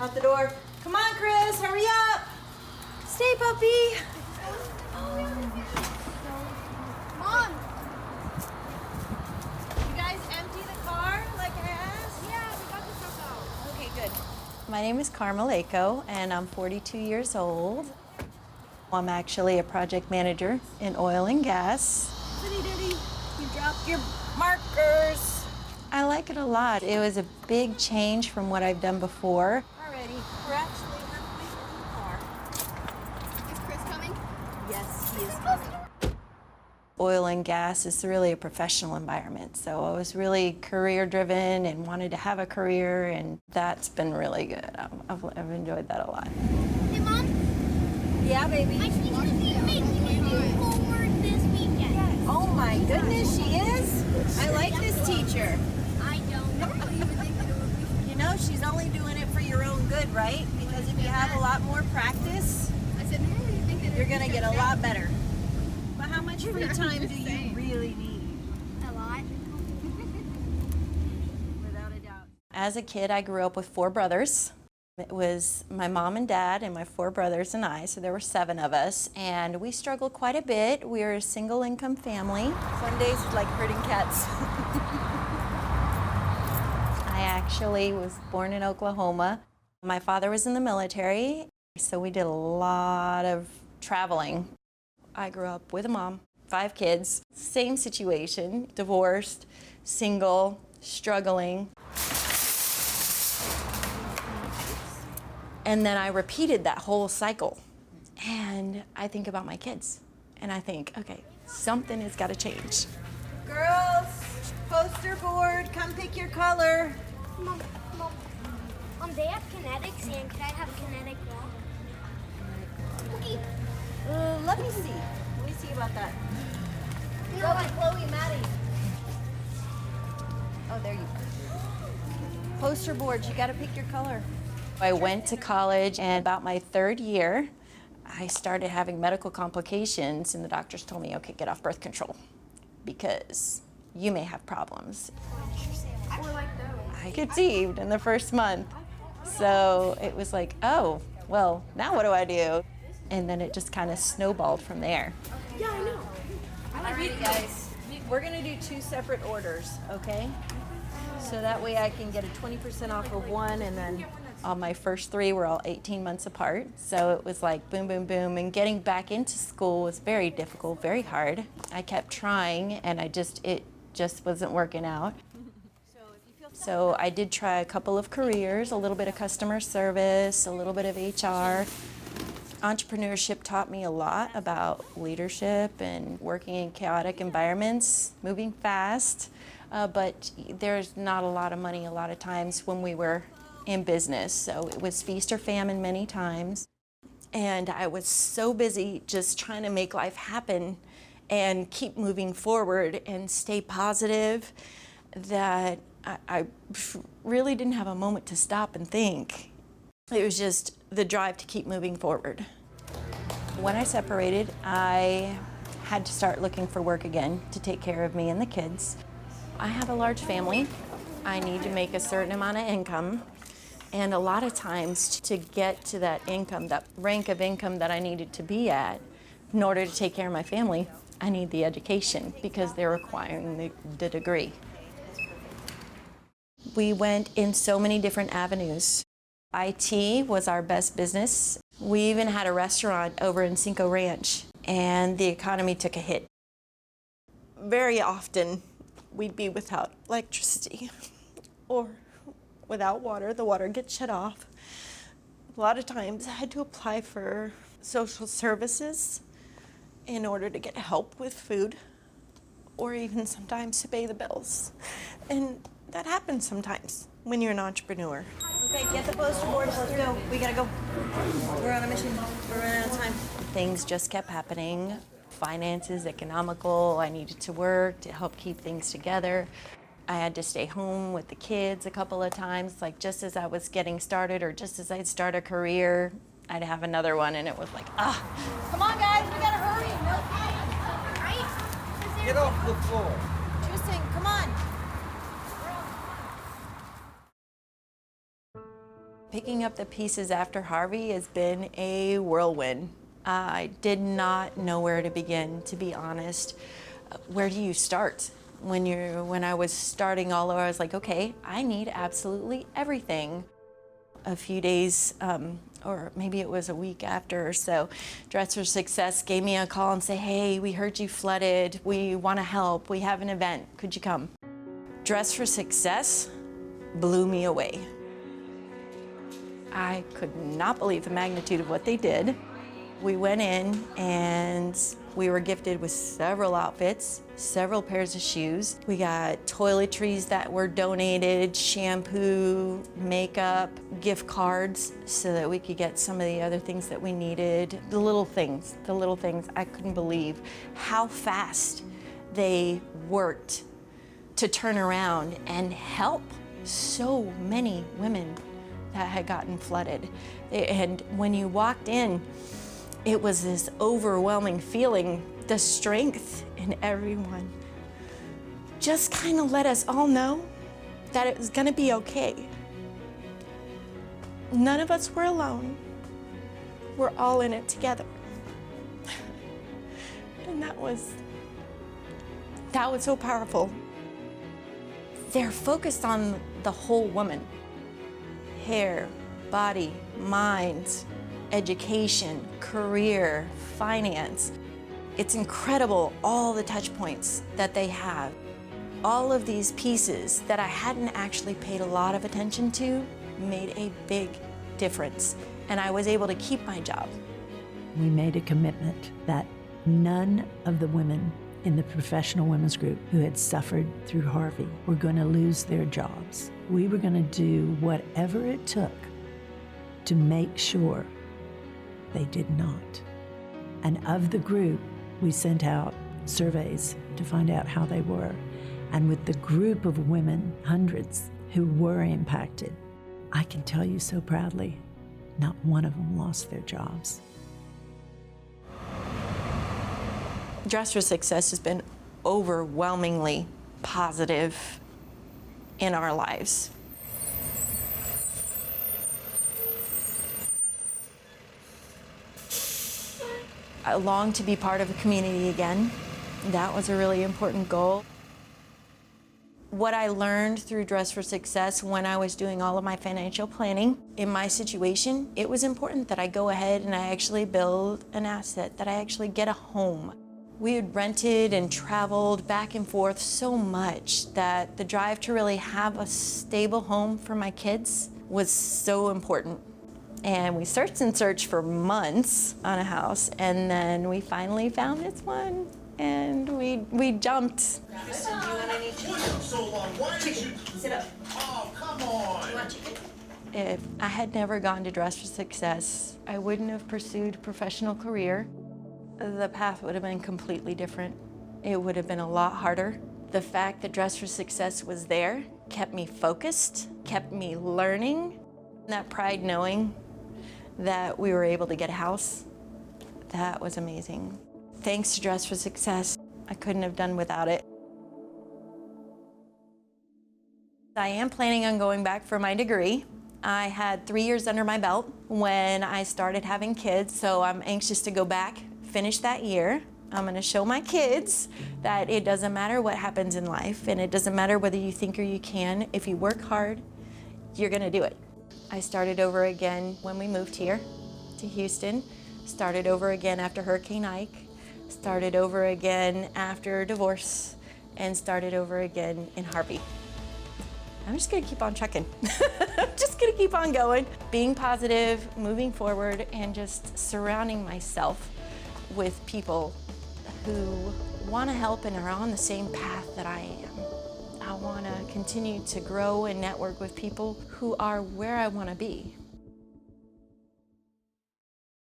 Out the door. Come on, Chris, hurry up. Stay, puppy. Mom! You guys empty the car like I asked? Yeah, we got the stuff out. Okay, good. My name is Carmeleko, and I'm 42 years old. I'm actually a project manager in oil and gas. Ditty ditty, you dropped your markers. I like it a lot. It was a big change from what I've done before. Alrighty, we're actually halfway in the car. Is Chris coming? Yes, he is coming. Oil and gas is really a professional environment, so I was really career-driven and wanted to have a career, and that's been really good. I've enjoyed that a lot. Hey, Mom? Yeah, baby. My teacher's making me do homework this weekend. Yes. Oh my goodness, she is? I like this teacher. I don't even think that it would be. You know, she's only doing it for your own good, right? Because if you have a lot more practice, I said, no, you think that you're gonna get a lot better. But how much free time do you really need? A lot. Without a doubt. As a kid, I grew up with 4 brothers. It was my mom and dad and my 4 brothers and I, so there were 7 of us, and we struggled quite a bit. We were a single income family. Sundays is like herding cats. I actually was born in Oklahoma. My father was in the military, so we did a lot of traveling. I grew up with a mom, 5 kids, same situation, divorced, single, struggling. And then I repeated that whole cycle. And I think about my kids, and I think, okay, something has got to change. Girls, poster board, come pick your color. Mom, they have kinetics, and could I have kinetic walk? Okay. Let me see. Let me see about that. You Go know with what? Chloe, Maddie. Oh, there you go. Poster boards, you got to pick your color. I went to college, and about my 3rd year, I started having medical complications, and the doctors told me, okay, get off birth control because you may have problems. I conceived in the first month. So it was like, oh, well, now what do I do? And then it just kind of snowballed from there. Yeah, I know. Alrighty, guys. We're going to do 2 separate orders, okay? So that way I can get a 20% off of one, and then All my first 3 were all 18 months apart. So it was like boom, boom, boom. And getting back into school was very difficult, very hard. I kept trying, and it just wasn't working out. So I did try a couple of careers, a little bit of customer service, a little bit of HR. Entrepreneurship taught me a lot about leadership and working in chaotic environments, moving fast, but there's not a lot of money a lot of times when we were in business. So it was feast or famine many times. And I was so busy just trying to make life happen and keep moving forward and stay positive that I really didn't have a moment to stop and think. It was just the drive to keep moving forward. When I separated, I had to start looking for work again to take care of me and the kids. I have a large family. I need to make a certain amount of income. And a lot of times to get to that income, that rank of income that I needed to be at, in order to take care of my family, I need the education because they're requiring the degree. We went in so many different avenues. IT was our best business. We even had a restaurant over in Cinco Ranch, and the economy took a hit. Very often, we'd be without electricity or without water. The water gets shut off. A lot of times, I had to apply for social services in order to get help with food, or even sometimes to pay the bills. And that happens sometimes when you're an entrepreneur. Okay, get the poster boards, let's go. We gotta go. We're on a mission. We're running out of time. Things just kept happening. Finances, economical, I needed to work to help keep things together. I had to stay home with the kids a couple of times, like just as I was getting started or just as I'd start a career, I'd have another one, and it was like, Come on, guys, we gotta hurry. No time. Right? Get off the floor. Tristan, come on. Picking up the pieces after Harvey has been a whirlwind. I did not know where to begin, to be honest. Where do you start? When I was starting all over, I was like, okay, I need absolutely everything. A few days, or maybe it was a week after or so, Dress for Success gave me a call and said, hey, we heard you flooded. We want to help. We have an event. Could you come? Dress for Success blew me away. I could not believe the magnitude of what they did. We went in and we were gifted with several outfits, several pairs of shoes. We got toiletries that were donated, shampoo, makeup, gift cards, so that we could get some of the other things that we needed. The little things. I couldn't believe how fast they worked to turn around and help so many women that had gotten flooded. And when you walked in, it was this overwhelming feeling, the strength in everyone. Just kind of let us all know that it was gonna be okay. None of us were alone. We're all in it together. And that was so powerful. They're focused on the whole woman. Hair, body, mind, education, career, finance. It's incredible, all the touch points that they have. All of these pieces that I hadn't actually paid a lot of attention to made a big difference, and I was able to keep my job. We made a commitment that none of the women in the professional women's group who had suffered through Harvey were going to lose their jobs. We were going to do whatever it took to make sure they did not. And of the group, we sent out surveys to find out how they were. And with the group of women, hundreds, who were impacted, I can tell you so proudly, not one of them lost their jobs. Dress for Success has been overwhelmingly positive in our lives. I long to be part of a community again. That was a really important goal. What I learned through Dress for Success when I was doing all of my financial planning, in my situation, it was important that I go ahead and I actually build an asset, that I actually get a home. We had rented and traveled back and forth so much that the drive to really have a stable home for my kids was so important. And we searched and searched for months on a house, and then we finally found this one, and we jumped. Listen, do you want any chicken? So long. Why did you? Sit up. Oh, come on. You want chicken? If I had never gone to Dress for Success, I wouldn't have pursued a professional career. The path would have been completely different. It would have been a lot harder. The fact that Dress for Success was there kept me focused, kept me learning. That pride knowing that we were able to get a house, that was amazing. Thanks to Dress for Success, I couldn't have done without it. I am planning on going back for my degree. I had 3 years under my belt when I started having kids, so I'm anxious to go back, finish that year. I'm gonna show my kids that it doesn't matter what happens in life, and it doesn't matter whether you think or you can. If you work hard, you're gonna do it. I started over again when we moved here to Houston, started over again after Hurricane Ike, started over again after divorce, and started over again in Harvey. I'm just gonna keep on trucking. I'm just gonna keep on going, being positive, moving forward, and just surrounding myself with people who wanna help and are on the same path that I am. I want to continue to grow and network with people who are where I want to be.